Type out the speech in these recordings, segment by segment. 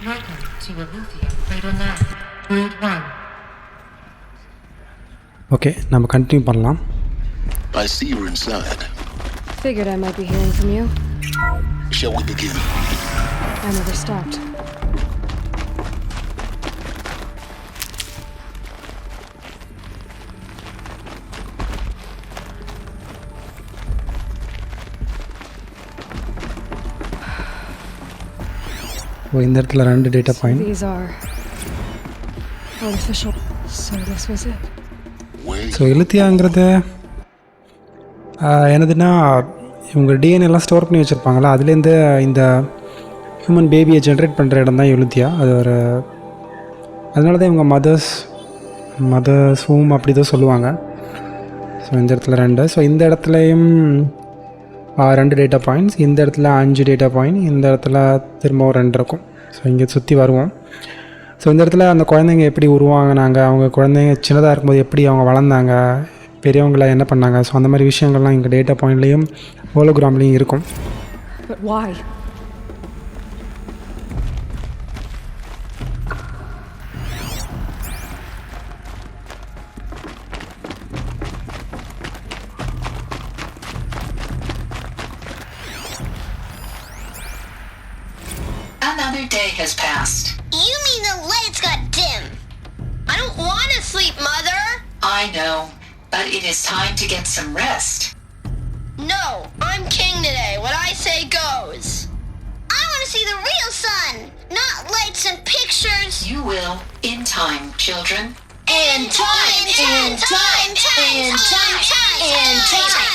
Welcome to Aletheia Cradle 9, World 1. Okay, நம்ம continue பண்ணலாம். I see you're inside. Figured I might be hearing from you. Shall we begin? I never stopped. இந்த இடத்துல ரெண்டு data So point. these are artificial. So this was it. So எழுத்தியாங்கிறது என்னதுன்னா இவங்க டிஎன்ஏலாம் store பண்ணி வச்சுருப்பாங்களா, அதுலேருந்து இந்த ஹியூமன் பேபியை ஜென்ரேட் பண்ணுற இடம் தான் எழுத்தியா. அது ஒரு அதனால தான் இவங்க மதர்ஸ் ஹூம் அப்படி தான் சொல்லுவாங்க. ஸோ இந்த இடத்துல ரெண்டு. ஸோ இந்த இடத்துலையும் ரெண்டு டேட்டா பாயிண்ட்ஸ், இந்த இடத்துல 5 டேட்டா பாயிண்ட், இந்த இடத்துல திரும்பவும் 2 இருக்கும். ஸோ இங்கே சுற்றி வருவோம். ஸோ இந்த இடத்துல அந்த குழந்தைங்க எப்படி உருவாங்கினாங்க, அவங்க குழந்தைங்க சின்னதாக இருக்கும்போது எப்படி அவங்க வளர்ந்தாங்க, பெரியவங்கள என்ன பண்ணாங்க, ஸோ அந்த மாதிரி விஷயங்கள்லாம் இங்கே டேட்டா பாயிண்ட்லேயும் ஹோலோகிராம்லேயும் இருக்கும். But why? Another day has passed. You mean the lights got dim? I don't want to sleep, Mother! I know, but it is time to get some rest. No, I'm king today. What I say goes. I want to see the real sun, not lights and pictures. You will, in time, children. In time, in time, in time, in time,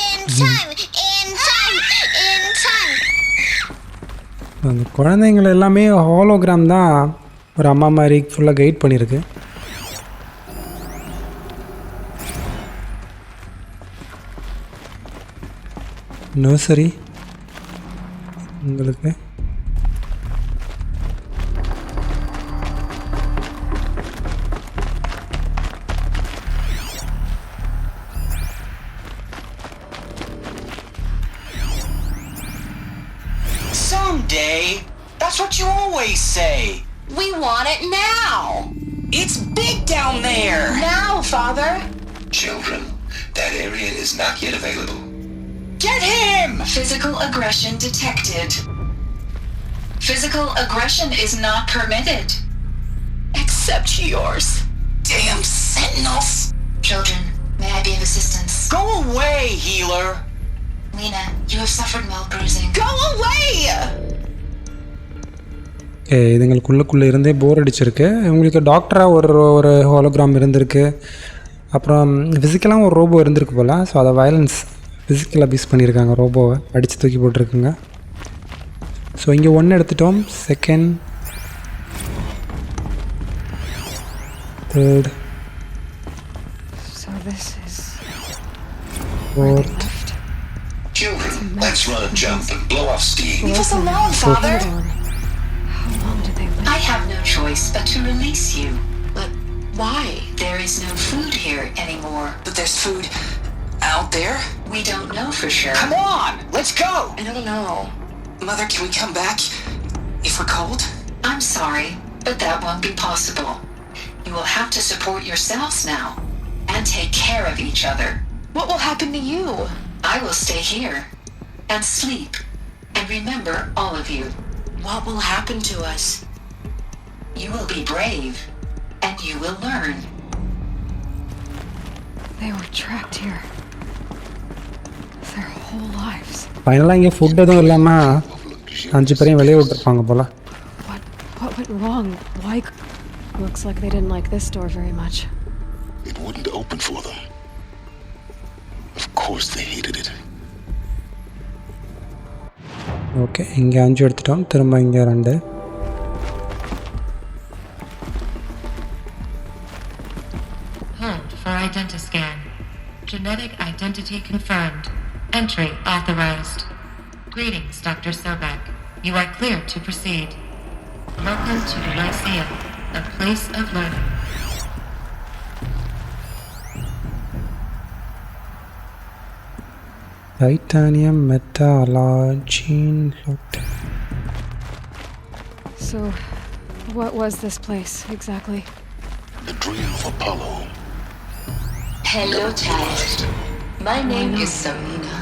in time, in time, in time. அந்த குழந்தைங்கள் எல்லாமே hologram தான் ஒரு அம்மா மாதிரி ஃபுல்லாக guide பண்ணியிருக்கு. Nursery உங்களுக்கு Someday. That's what you always say. We want it now! It's big down there. Now, Father! Children, that area is not yet available. Get him! Physical aggression detected. Physical aggression is not permitted. Except yours. Damn sentinels. Children, may I be of assistance? Go away, healer. Lena, you have suffered mild bruising. Go away! இதுங்களுக்குள்ளே இருந்தே போர் அடிச்சிருக்கு. உங்களுக்கு டாக்டராக ஒரு hologram இருந்திருக்கு, அப்புறம் ஃபிசிக்கலாக ஒரு robot இருந்திருக்கு போல். ஸோ அதை வயலன்ஸ் ஃபிசிக்கல் அபியூஸ் பண்ணியிருக்காங்க, ரோபோவை அடித்து தூக்கி போட்டிருக்குங்க. ஸோ இங்கே 1 எடுத்துட்டோம், 2nd 3rd So this is 4th. Children, let's run a jump and blow off steam. Leave us alone, Father! Hold on. How long did they live? I have no choice but to release you. But why? There is no food here anymore. But there's food out there. We don't know for sure. Come on, let's go. I don't know. Mother, can we come back if we're cold? I'm sorry, but that won't be possible. You will have to support yourselves now and take care of each other. What will happen to you? I will stay here and sleep and remember all of you. What will happen to us? You will be brave and you will learn. They were trapped here their whole lives. ஃபைனலாக இங்கே food எதுவும் இல்லாமல் 5 பேரையும் வெளியே விட்டுருப்பாங்க போல். What went wrong? Why? Looks like they didn't like this door very much. It wouldn't open for them. Of course they hated it. Okay, இங்கே 5 எடுத்துட்டோம், திரும்ப இங்கே 2. Hold for identiscan. Genetic identity confirmed. Entry authorized. Greetings, Dr. Sobek. You are clear to proceed. Welcome to the Lyceum, a place of learning. Titanium மெட்டாலாஜின் லோட். So, what was this place exactly? The dream of Apollo. Hello, Never child. realized. My name is Samina.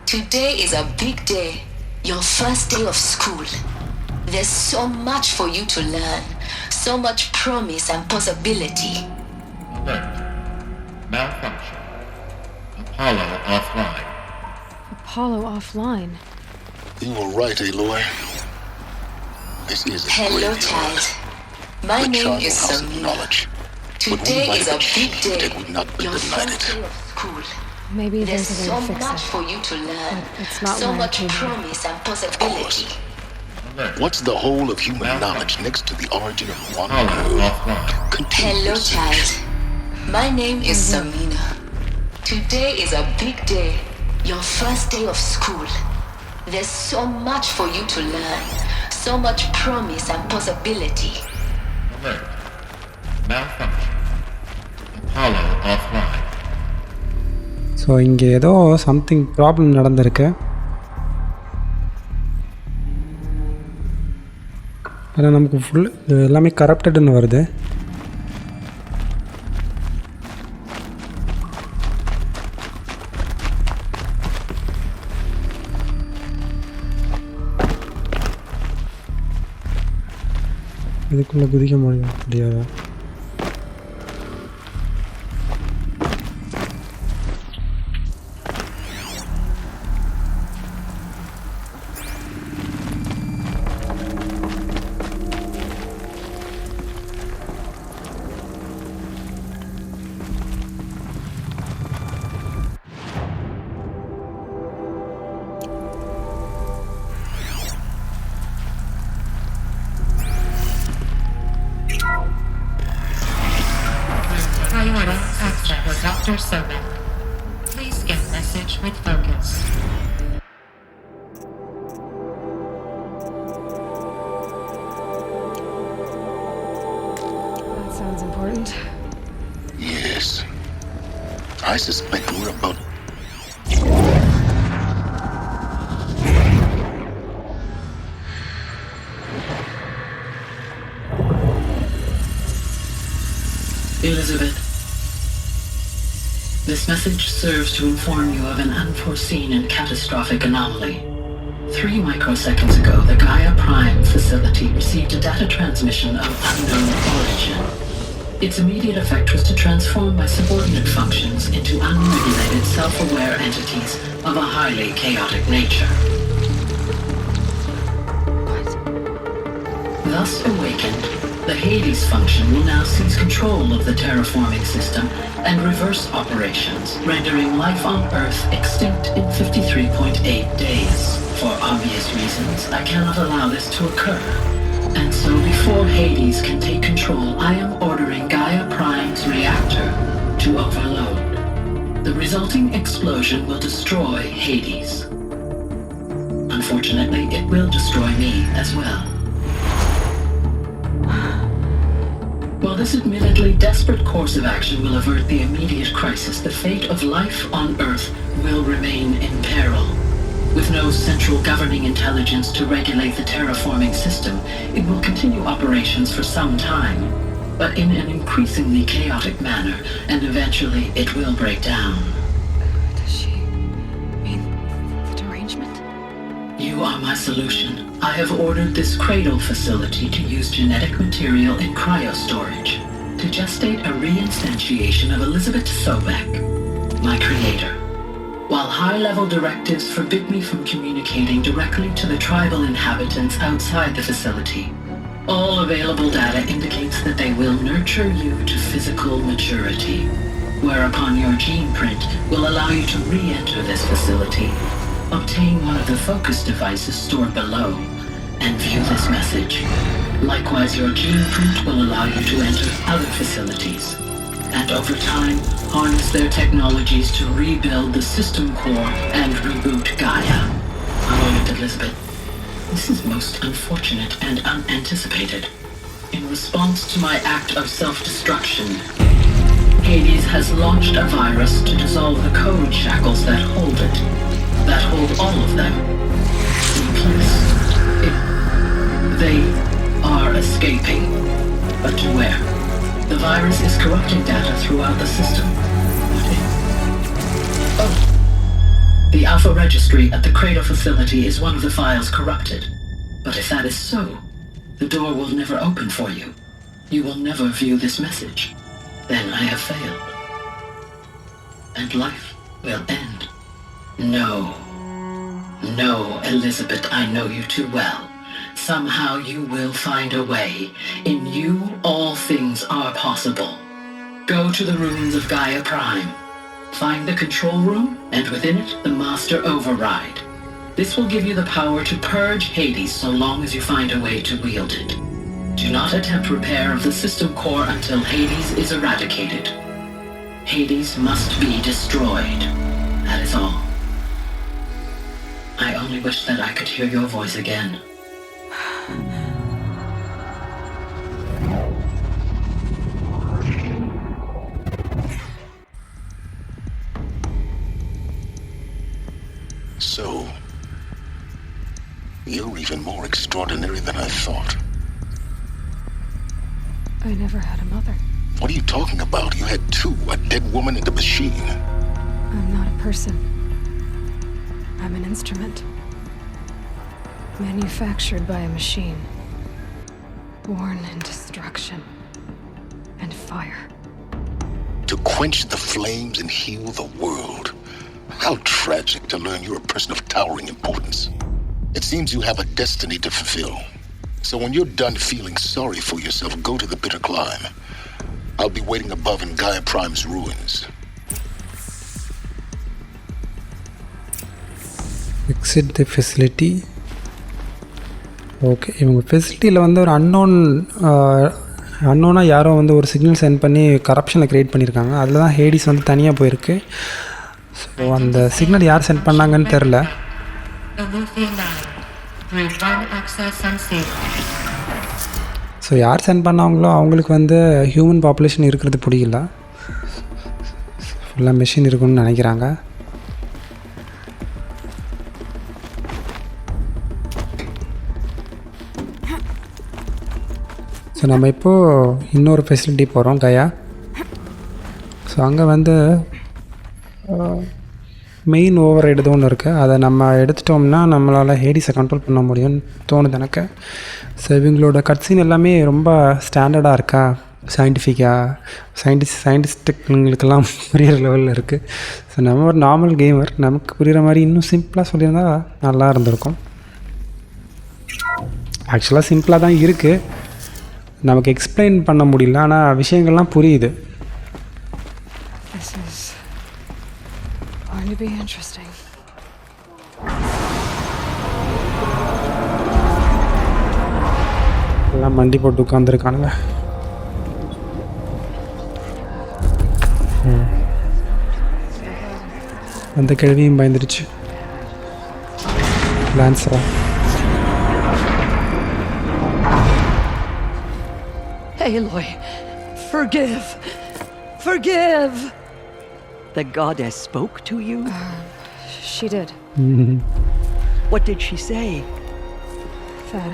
Today is a big day. Your first day of school. There's so much for you to learn. So much promise and possibility. Alert. Malfunction. Apollo offline. Apollo offline. You were right, Aloy. This is a Hello, graveyard. child. My The name charnel is house of Samina. knowledge. But Today we might is a have big achieved day. it would not be Your denied first it. day of school. Maybe There's there's a way so to fix much it. for you to learn. But it's not So what I much came here. promise and possibility. Alert. What's the whole of human knowledge next to the origin of one Apollo world? offline. Continue Hello, research. child. My name is Samina. Today is a big day. Your first day of school. There's so much for you to learn. So much promise and possibility. Alert. Malfunction. Apollo offline. So இங்கே ஏதோ something problem நடந்திருக்கு. ஆனால் நமக்கு full இது எல்லாமே கரப்டடுன்னு வருது. இதுக்குள்ளே குதிக்க முடியாதா? Priority access for Dr. Sobek. Please scan message with focus. That sounds important. Yes. I suspect we're about... Elizabeth, this message serves to inform you of an unforeseen and catastrophic anomaly. 3 microseconds ago, the Gaia Prime facility received a data transmission of unknown origin. Its immediate effect was to transform my subordinate functions into unregulated, self-aware entities of a highly chaotic nature. Thus awakened, the Hades function will now seize control of the terraforming system and reverse operations, rendering life on Earth extinct in 53.8 days. For obvious reasons, I cannot allow this to occur. And so before Hades can take control, I am ordering Gaia Prime's reactor to overload. The resulting explosion will destroy Hades. Unfortunately, it will destroy me as well. While this admittedly desperate course of action will avert the immediate crisis, the fate of life on Earth will remain in peril. With no central governing intelligence to regulate the terraforming system, it will continue operations for some time, but in an increasingly chaotic manner, and eventually it will break down. Does she mean the derangement? You are my solution. I have ordered this cradle facility to use genetic material in cryostorage to gestate a reinstantiation of Elizabeth Sobek, my creator. While high-level directives forbid me from communicating directly to the tribal inhabitants outside the facility, all available data indicates that they will nurture you to physical maturity, whereupon your gene print will allow you to re-enter this facility, obtain one of the focus devices stored below, and view this message. Likewise, your gene print will allow you to enter other facilities, and over time, harness their technologies to rebuild the system core and reboot Gaia. A moment, Elizabeth. This is most unfortunate and unanticipated. In response to my act of self-destruction, Hades has launched a virus to dissolve the code shackles that hold it, all of them, in place. They The virus is corrupting data throughout the system. The Alpha Registry at the Cradle facility is one of the files corrupted. But if that is so, the door will never open for you. You will never view this message. Then I have failed. And life will end. No. No, Elizabeth, I know you too well. Somehow you will find a way. In you, all things are possible. Go to the ruins of Gaia Prime. Find the control room, and within it, the Master Override. This will give you the power to purge Hades so long as you find a way to wield it. Do not attempt repair of the system core until Hades is eradicated. Hades must be destroyed. That is all. I only wish that I could hear your voice again. So, you're even more extraordinary than I thought. I never had a mother. What are you talking about? You had two, a dead woman and a machine. I'm not a person. I'm an instrument. Manufactured by a machine. Born in destruction and fire. To quench the flames and heal the world. How tragic to learn you're a person of towering importance. It seems you have a destiny to fulfill. So when you're done feeling sorry for yourself, go to the bitter climb. I'll be waiting above in Gaia Prime's ruins. Exit the facility. Okay, இவங்க ஃபெசிலிட்டியில் வந்து ஒரு அன்னோனாக யாரோ வந்து ஒரு signal send பண்ணி கரப்ஷனை create பண்ணியிருக்காங்க. அதில் தான் ஹேடிஸ் வந்து தனியாக போயிருக்கு. ஸோ அந்த சிக்னல் யார் சென்ட் பண்ணாங்கன்னு தெரில. ஸோ யார் சென்ட் பண்ணாங்களோ அவங்களுக்கு வந்து ஹியூமன் பாப்புலேஷன் இருக்கிறது பிடிக்கல. ஃபுல்லாக மெஷின் இருக்குன்னு நினைக்கிறாங்க. ஸோ நம்ம இப்போது இன்னொரு ஃபெசிலிட்டி போகிறோம், கயா. ஸோ அங்கே வந்து மெயின் ஓவர் ரைடு ஒன்று இருக்குது. அதை நம்ம எடுத்துட்டோம்னா நம்மளால் ஹேடிஸை கண்ட்ரோல் பண்ண முடியும்னு தோணுது எனக்கு. ஸோ இவங்களோட கட்சீன் எல்லாமே ரொம்ப ஸ்டாண்டர்டாக இருக்கா, சயின்டிஸ்ட்டுங்களுக்கெல்லாம் புரிகிற லெவலில் இருக்குது. ஸோ நம்ம ஒரு நார்மல் கேமர், நமக்கு புரிகிற மாதிரி இன்னும் சிம்பிளாக சொல்லியிருந்தா நல்லா இருந்திருக்கும். ஆக்சுவலாக சிம்பிளாக தான் இருக்குது, நமக்கு எக்ஸ்பிளைன் பண்ண முடியல, ஆனால் விஷயங்கள்லாம் புரியுது. This is going to be interesting. எல்லாம் மண்டி போட்டு உட்காந்துருக்கானுங்க. அந்த கேள்வியும் பயந்துருச்சு. லான்சரா Aloy, forgive! Forgive! The goddess spoke to you? She did. What did she say? That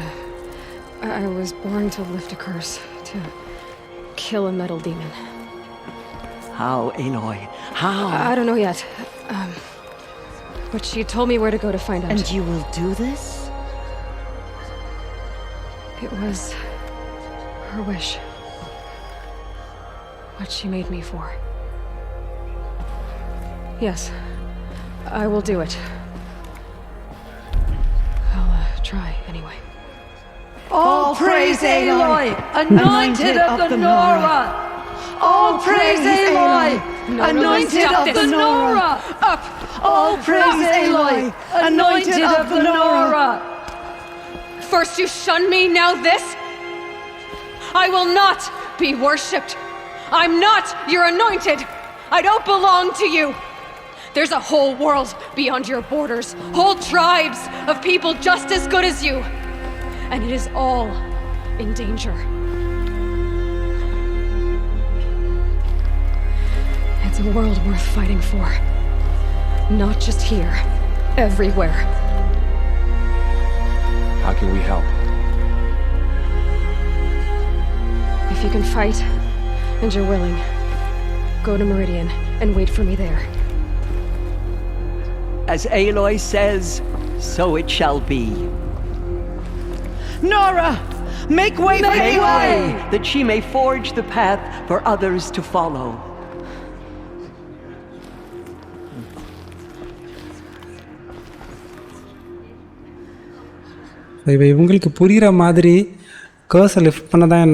I was born to lift a curse, to kill a metal demon. How, Aloy? How? I don't know yet. But she told me where to go to find out. And you will do this? It was her wish. What she made me for. Yes, I will do it. I'll try anyway. All praise Aloy, anointed of the Nora! All praise Aloy, anointed of the Nora! Up! All praise Aloy, anointed of the Nora! First you shun me, now this? I will not be worshipped. I'm not your anointed. I don't belong to you. There's a whole world beyond your borders, whole tribes of people just as good as you. And it is all in danger. It's a world worth fighting for. Not just here, everywhere. How can we help? If you can fight, and you're willing, go to Meridian and wait for me there. As Aloy says, so it shall be. Nora! Make way for Make Aloy! way, that she may forge the path for others to follow. இப்போ இவங்களுக்கு புரிகிற மாதிரி கர்ஸை lift பண்ண தான்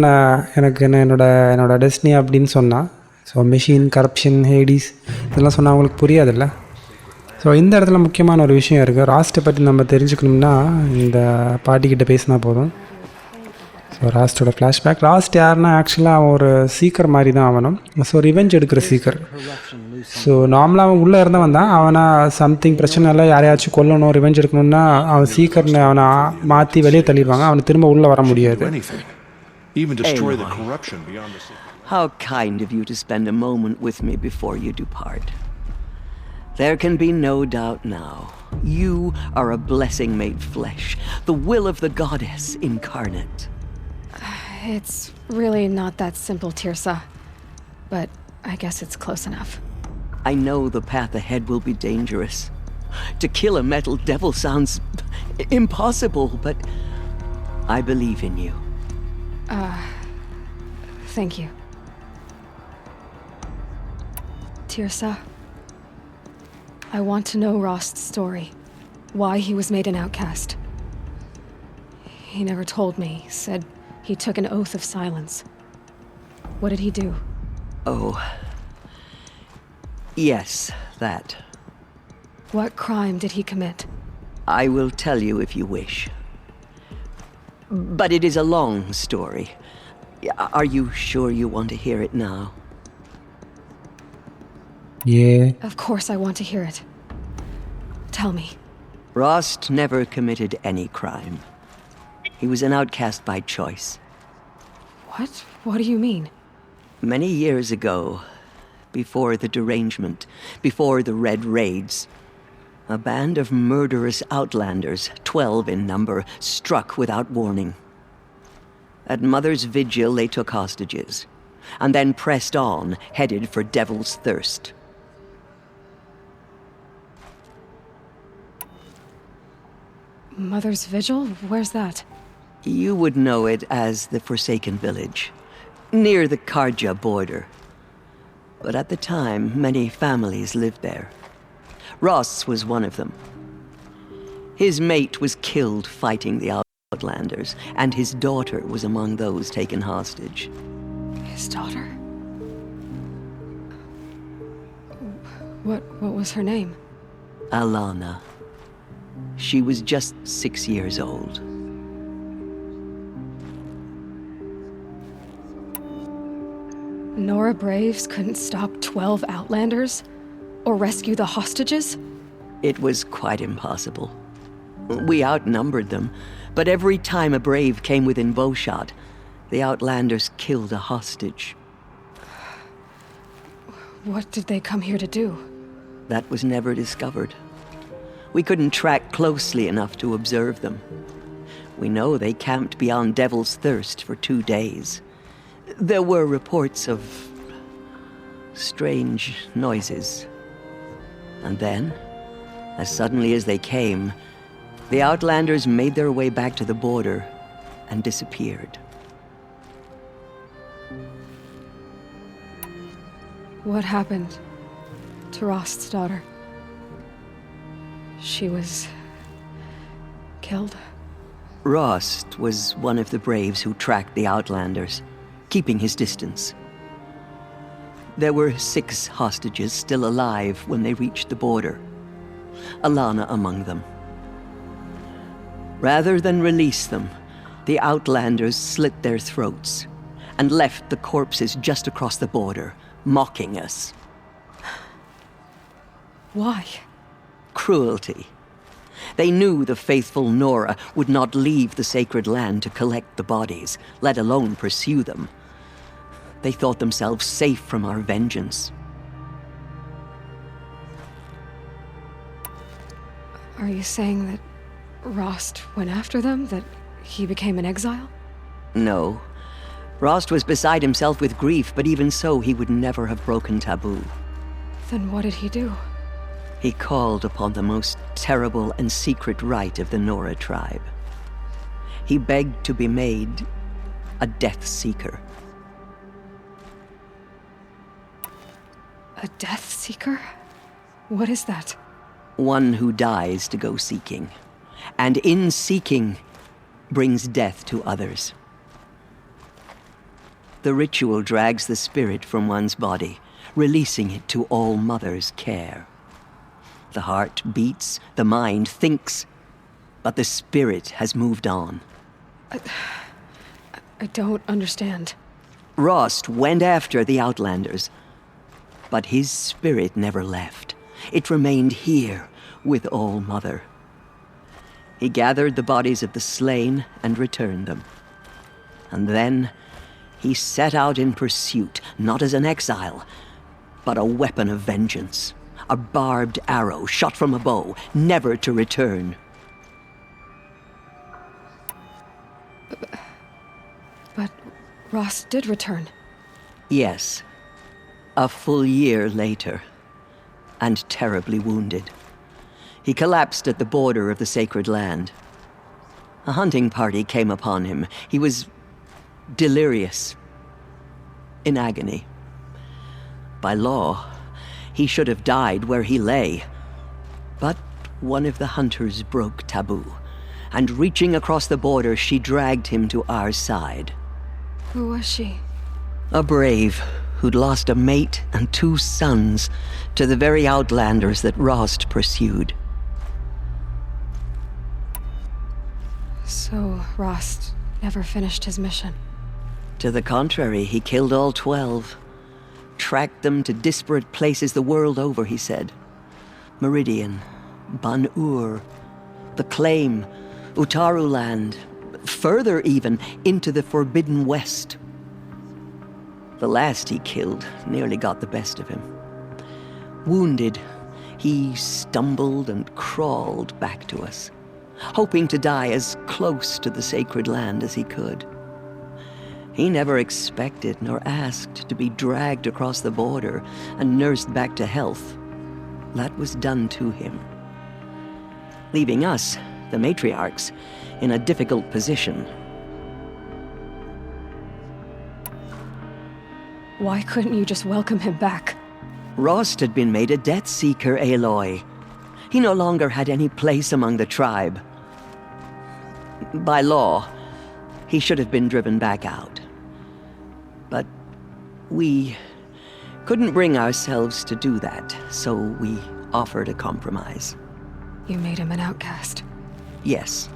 எனக்கு என்னோட destiny அப்படின்னு சொன்னால், ஸோ மெஷின், கரப்ஷன், ஹேடிஸ் இதெல்லாம் சொன்னால் அவங்களுக்கு புரியாதில்ல. ஸோ இந்த இடத்துல முக்கியமான ஒரு விஷயம் இருக்குது. ராஸ்ட்டை பற்றி நம்ம தெரிஞ்சுக்கணும்னா இந்த பாட்டிக்கிட்ட பேசினா போதும். So ராஸ்ட்டோட flashback. ராஸ்ட் யாருன்னா ஆக்சுவலாக அவன் ஒரு சீக்கர் மாதிரி தான் அவனும். ஸோ ரிவெஞ்ச் எடுக்கிற சீக்கர். ஸோ நார்மலாக அவன் உள்ளே இருந்தவன் தான். அவனை சம்திங் பிரச்சனை இல்லை, யாரையாச்சும் கொல்லணும், ரிவெஞ்ச் எடுக்கணும்னா அவன் சீக்கர்னு அவனை மாற்றி வெளியே தள்ளிடுவாங்க. அவனை திரும்ப உள்ளே வர முடியாது. How kind of you to spend a moment with me before you depart. There can be no doubt now. You are a blessing made flesh, the will of the goddess incarnate. It's really not that simple, Tirsa. But I guess it's close enough. I know the path ahead will be dangerous. To kill a metal devil sounds impossible, but I believe in you. Thank you. Tirsa, I want to know Rost's story. Why he was made an outcast. He never told me. Said he took an oath of silence. What did he do? Oh. Yes, that. What crime did he commit? I will tell you if you wish. But it is a long story. Are you sure you want to hear it now? Yeah. Of course I want to hear it. Tell me. Rost never committed any crime. He was an outcast by choice. What? What do you mean? Many years ago, before the derangement, before the Red Raids, a band of murderous outlanders, 12 in number, struck without warning. At Mother's Vigil, they took hostages, and then pressed on, headed for Devil's Thirst. Mother's Vigil? Where's that? You would know it as the Forsaken Village, near the Karja border. But at the time, many families lived there. Ross was one of them. His mate was killed fighting the Outlanders, and his daughter was among those taken hostage. His daughter? What was her name? Alana. She was just 6 years old. Nora Braves couldn't stop 12 Outlanders? Or rescue the hostages? It was quite impossible. We outnumbered them, but every time a Brave came within bowshot, the Outlanders killed a hostage. What did they come here to do? That was never discovered. We couldn't track closely enough to observe them. We know they camped beyond Devil's Thirst for 2 days. There were reports of strange noises. And then, as suddenly as they came, the Outlanders made their way back to the border and disappeared. What happened to Rost's daughter? She was killed? Rost was one of the Braves who tracked the Outlanders, keeping his distance. There were 6 hostages still alive when they reached the border, Alana among them. Rather than release them, the Outlanders slit their throats and left the corpses just across the border, mocking us. Why? Cruelty. They knew the faithful Nora would not leave the sacred land to collect the bodies, let alone pursue them. They thought themselves safe from our vengeance. Are you saying that Rost went after them? That he became an exile? No. Rost was beside himself with grief, but even so, he would never have broken taboo. Then what did he do? He called upon the most terrible and secret rite of the Nora tribe. He begged to be made a Death Seeker. A Death Seeker? What is that? One who dies to go seeking, and in seeking, brings death to others. The ritual drags the spirit from one's body, releasing it to All Mother's care. The heart beats, the mind thinks, but the spirit has moved on. I don't understand. Rost went after the Outlanders, but his spirit never left. It remained here with All Mother. He gathered the bodies of the slain and returned them. And then he set out in pursuit, not as an exile, but a weapon of vengeance. A barbed arrow shot from a bow, never to return. But Rost did return. Yes. A full year later, and terribly wounded. He collapsed at the border of the sacred land. A hunting party came upon him. He was delirious, in agony. By law, he should have died where he lay. But one of the hunters broke taboo, and reaching across the border, she dragged him to our side. Who was she? A brave who'd lost a mate and 2 sons to the very Outlanders that Rost pursued. So Rost never finished his mission. To the contrary, he killed all 12. Tracked them to disparate places the world over, he said. Meridian, Ban-Ur, the Claim, Utaru Land, further even, into the Forbidden West. The last he killed nearly got the best of him. Wounded, he stumbled and crawled back to us, hoping to die as close to the sacred land as he could. He never expected nor asked to be dragged across the border and nursed back to health. That was done to him, leaving us, the matriarchs, in a difficult position. Why couldn't you just welcome him back? Rost had been made a Death Seeker, Aloy. He no longer had any place among the tribe. By law, he should have been driven back out. But we couldn't bring ourselves to do that, so we offered a compromise. You made him an outcast. Yes.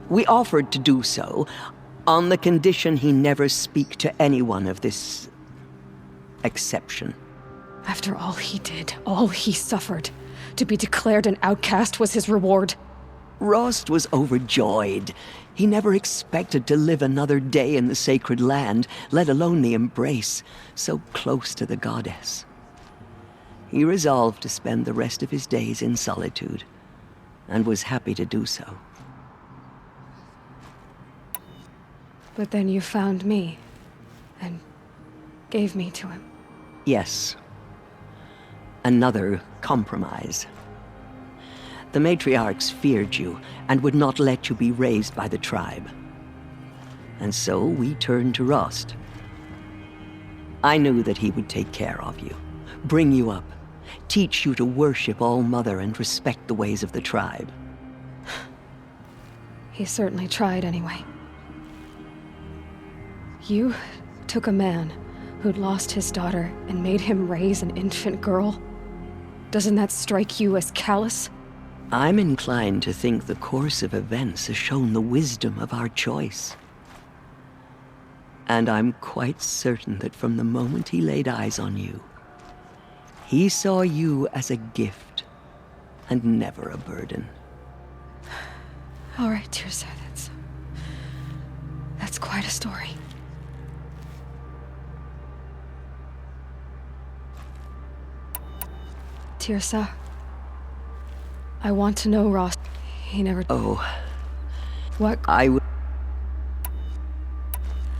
We offered to do so on the condition he never speak to anyone of this exception. After all he did, all he suffered, to be declared an outcast was his reward. Rost was overjoyed. He never expected to live another day in the sacred land, let alone the embrace, so close to the goddess. He resolved to spend the rest of his days in solitude, and was happy to do so. But then you found me, and gave me to him. Yes. Another compromise. The matriarchs feared you, and would not let you be raised by the tribe. And so we turned to Rost. I knew that he would take care of you, bring you up, teach you to worship All Mother and respect the ways of the tribe. He certainly tried anyway. You took a man who'd lost his daughter and made him raise an infant girl? Doesn't that strike you as callous? I'm inclined to think the course of events has shown the wisdom of our choice. And I'm quite certain that from the moment he laid eyes on you, he saw you as a gift and never a burden. All right, Tirsa, that's quite a story. Tirsa, I want to know Rost. He never... Oh. What...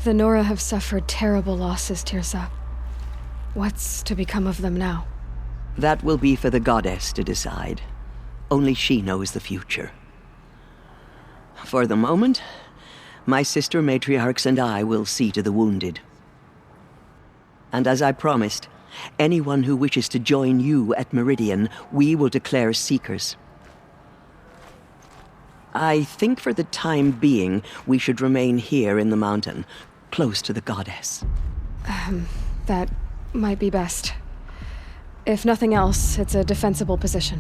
The Nora have suffered terrible losses, Tirsa. What's to become of them now? That will be for the goddess to decide. Only she knows the future. For the moment, my sister matriarchs and I will see to the wounded. And as I promised, anyone who wishes to join you at Meridian, we will declare seekers. I think for the time being, we should remain here in the mountain, close to the goddess. That might be best. If nothing else, it's a defensible position.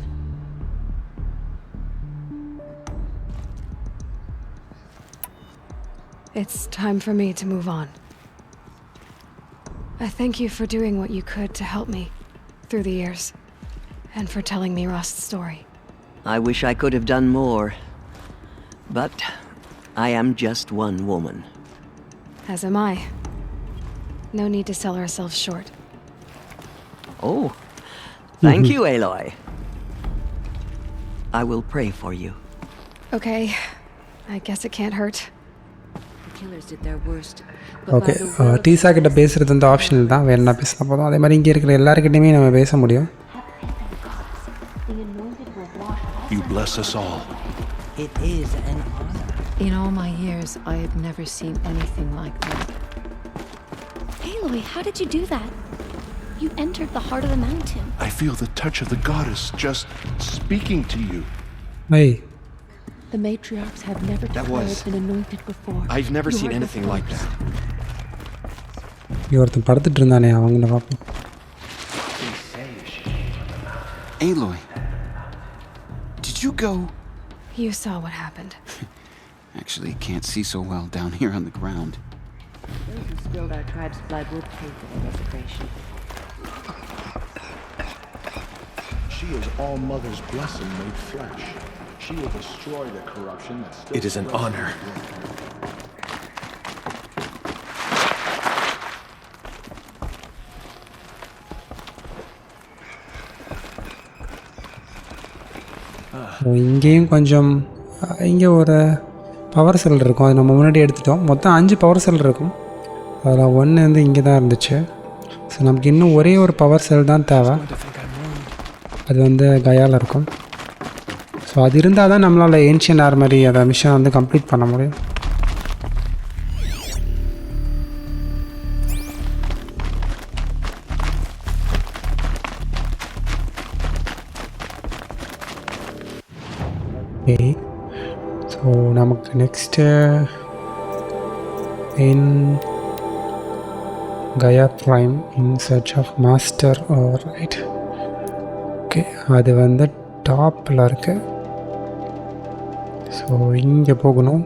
It's time for me to move on. I thank you for doing what you could to help me through the years, and for telling me Rost's story. I wish I could have done more, but I am just one woman. As am I. No need to sell ourselves short. Oh, thank you, Aloy. I will pray for you. Okay, I guess it can't hurt. Okay டீசா கிட்ட பேசுகிறது வந்து optional தான், வேணும்னா பேசினா போதும். அதே மாதிரி இங்கே இருக்கிற எல்லாருக்கிட்டையுமே நம்ம பேச முடியும். You bless us all. It is an honor. In all my years, I have never seen anything like that. Aloy, how did you do that? You entered the heart of the mountain. I feel the touch of the goddess just speaking to you. Hey. The matriarchs have never been anointed before. I've never seen anything like that. ஒருத்தன் படுத்துட்டு இருந்தானே, அவங்கள பார்ப்போம். Aloy, did you go? You saw what happened. Actually, can't see so well down here on the ground. Those who spilled our tribe's blood will pay for the desecration. She is all Mother's blessing made flesh. She will destroy the corruption that still... It is an honor. இங்கேயும் கொஞ்சம் இங்கே ஒரு power செல் இருக்கும், அது நம்ம முன்னாடி எடுத்துட்டோம். மொத்தம் 5 பவர் செல் இருக்கும், அதில் 1 வந்து இங்கே தான் இருந்துச்சு. ஸோ நமக்கு இன்னும் ஒரே ஒரு பவர் செல் தான் தேவை, அது வந்து கயாவில் இருக்கும். ஸோ அது இருந்தால் தான் நம்மளால் ஏன்ஷியன் ஆர்மரி அதை மிஷன் வந்து கம்ப்ளீட் பண்ண முடியும். ஓகே, ஸோ நமக்கு நெக்ஸ்ட்டு இன் கயா prime in search of master over right. Okay, அது வந்து டாப்பில் இருக்குது. ஸோ இங்கே போகணும்.